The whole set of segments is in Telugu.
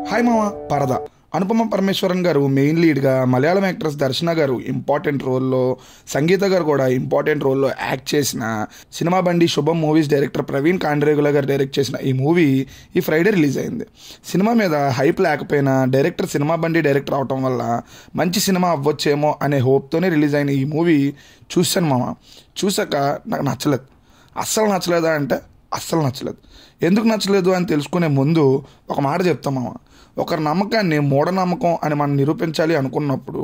హాయ్ మామ పరద అనుపమ పరమేశ్వరన్ గారు మెయిన్ లీడ్గా, మలయాళం యాక్ట్రెస్ దర్శన గారు ఇంపార్టెంట్ రోల్లో, సంగీత గారు కూడా ఇంపార్టెంట్ రోల్లో యాక్ట్ చేసిన సినిమా బండి శుభం మూవీస్ డైరెక్టర్ ప్రవీణ్ కాండ్రేగుల గారు డైరెక్ట్ చేసిన ఈ మూవీ ఈ ఫ్రైడే రిలీజ్ అయింది. సినిమా మీద హైప్ లేకపోయినా డైరెక్టర్ సినిమా బండి డైరెక్టర్ అవటం వల్ల మంచి సినిమా అవ్వచ్చేమో అనే హోప్తోనే రిలీజ్ అయిన ఈ మూవీ చూశాను మామ. చూసాక నాకు నచ్చలేదు. అస్సలు నచ్చలేదా అంటే అస్సలు నచ్చలేదు. ఎందుకు నచ్చలేదు అని తెలుసుకునే ముందు ఒక మాట చెప్తాం మామ. ఒకరి నమ్మకాన్ని మూఢనమ్మకం అని మనం నిరూపించాలి అనుకున్నప్పుడు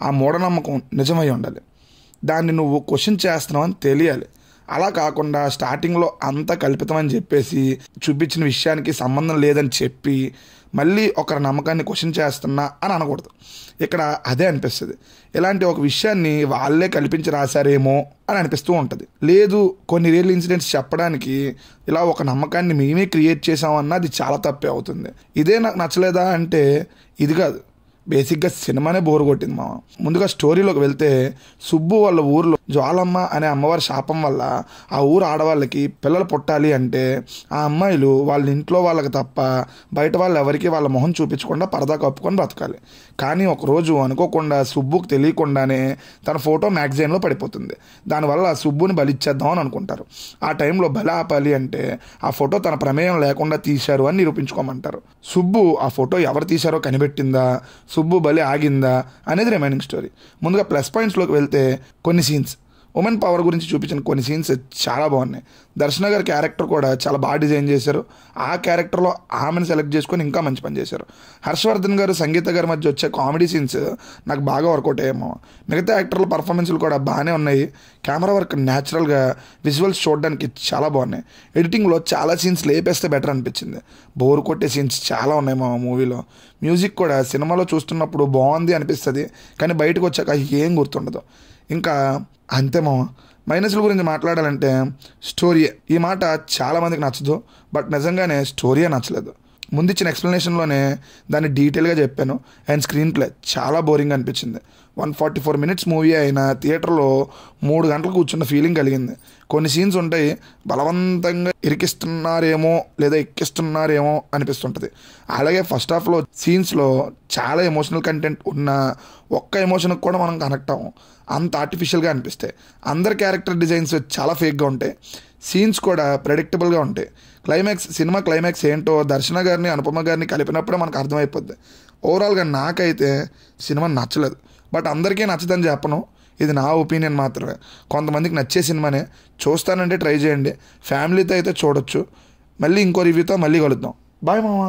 ఆ మూఢనమ్మకం నిజమై ఉండాలి. దాన్ని నువ్వు క్వశ్చన్ చేస్తున్నావు అని తెలియాలి. అలా కాకుండా స్టార్టింగ్లో అంతా కల్పితమని చెప్పేసి చూపించిన విషయానికి సంబంధం లేదని చెప్పి మళ్ళీ ఒకరి నమ్మకాన్ని క్వశ్చన్ చేస్తున్నా అని అనకూడదు. ఇక్కడ అదే అనిపిస్తుంది. ఇలాంటి ఒక విషయాన్ని వాళ్ళే కల్పించి రాశారేమో అని అనిపిస్తూ ఉంటుంది. లేదు, కొన్ని రియల్ ఇన్సిడెంట్స్ చెప్పడానికి ఇలా ఒక నమ్మకాన్ని మేమే క్రియేట్ చేసామన్నది చాలా తప్పే అవుతుంది. ఇదే నాకు నచ్చలేదా అంటే ఇది కాదు, బేసిక్గా సినిమానే బోరు కొట్టింది మామ. ముందుగా స్టోరీలోకి వెళ్తే, సుబ్బు వాళ్ళ ఊర్లో జ్వాలమ్మ అనే అమ్మవారి శాపం వల్ల ఆ ఊరు ఆడవాళ్ళకి పిల్లలు పుట్టాలి అంటే ఆ అమ్మాయిలు వాళ్ళ ఇంట్లో వాళ్ళకి తప్ప బయట వాళ్ళు ఎవరికి వాళ్ళ మొహం చూపించకుండా పరదా కప్పుకొని బ్రతకాలి. కానీ ఒకరోజు అనుకోకుండా సుబ్బుకి తెలియకుండానే తన ఫోటో మ్యాగజైన్లో పడిపోతుంది. దానివల్ల సుబ్బుని బలిచ్చేద్దాం అని అనుకుంటారు. ఆ టైంలో బలి ఆపాలి అంటే ఆ ఫోటో తన ప్రమేయం లేకుండా తీశారు అని నిరూపించుకోమంటారు. సుబ్బు ఆ ఫోటో ఎవరు తీశారో కనిపెట్టిందా, సుబ్బు బలి ఆగిందా అనేది రిమైనింగ్ స్టోరీ. ముందుగా ప్లస్ పాయింట్స్లోకి వెళ్తే కొన్ని సీన్స్, ఉమెన్ పవర్ గురించి చూపించిన కొన్ని సీన్స్ చాలా బాగున్నాయి. దర్శన గారి క్యారెక్టర్ కూడా చాలా బాగా డిజైన్ చేశారు. ఆ క్యారెక్టర్లో ఆమెను సెలెక్ట్ చేసుకొని ఇంకా మంచి పని చేశారు. హర్షవర్ధన్ గారు సంగీత గారి మధ్య వచ్చే కామెడీ సీన్స్ నాకు బాగా వర్కౌట్ అయ్యామో. మిగతా యాక్టర్ల పర్ఫార్మెన్స్లు కూడా బాగానే ఉన్నాయి. కెమెరా వర్క్ న్యాచురల్గా, విజువల్స్ చూడడానికి చాలా బాగున్నాయి. ఎడిటింగ్లో చాలా సీన్స్ లేపేస్తే బెటర్ అనిపించింది. బోర్ కొట్టే సీన్స్ చాలా ఉన్నాయి మా మూవీలో. మ్యూజిక్ కూడా సినిమాలో చూస్తున్నప్పుడు బాగుంది అనిపిస్తుంది, కానీ బయటకు వచ్చాక ఏం గుర్తుండదు. ఇంకా అంతే మామ. మైనస్ల గురించి మాట్లాడాలంటే స్టోరీయే. ఈ మాట చాలామందికి నచ్చదు, బట్ నిజంగానే స్టోరీయే నచ్చలేదు. ముందు ఇచ్చిన ఎక్స్ప్లెనేషన్లోనే దాన్ని డీటెయిల్గా చెప్పాను. అండ్ స్క్రీన్ ప్లే చాలా బోరింగ్ అనిపించింది. 144 minutes మూవీ అయినా థియేటర్లో 3 గంటలు కూర్చున్న ఫీలింగ్ కలిగింది. కొన్ని సీన్స్ ఉంటాయి, బలవంతంగా ఇరికిస్తున్నారేమో లేదా ఎక్కిస్తున్నారేమో అనిపిస్తుంటుంది. అలాగే ఫస్ట్ హాఫ్లో సీన్స్లో చాలా ఎమోషనల్ కంటెంట్ ఉన్న ఒక్క ఎమోషన్కి కూడా మనం కనెక్ట్ అవ్వం, అంత ఆర్టిఫిషియల్గా అనిపిస్తాయి. అందరి క్యారెక్టర్ డిజైన్స్ చాలా ఫేక్గా ఉంటాయి. సీన్స్ కూడా ప్రెడిక్టబుల్గా ఉంటాయి. సినిమా క్లైమాక్స్ ఏంటో దర్శన గారిని అనుపమ గారిని కలిపినప్పుడే మనకు అర్థమైపోద్ది. ఓవరాల్గా నాకైతే సినిమా నచ్చలేదు, బట్ అందరికీ నచ్చదని చెప్పను. ఇది నా ఒపీనియన్ మాత్రమే. కొంతమందికి నచ్చే సినిమానే. చూస్తానంటే ట్రై చేయండి. ఫ్యామిలీతో అయితే చూడొచ్చు. మళ్ళీ ఇంకో రివ్యూతో మళ్ళీ కలుద్దాం. బాయ్ మామ.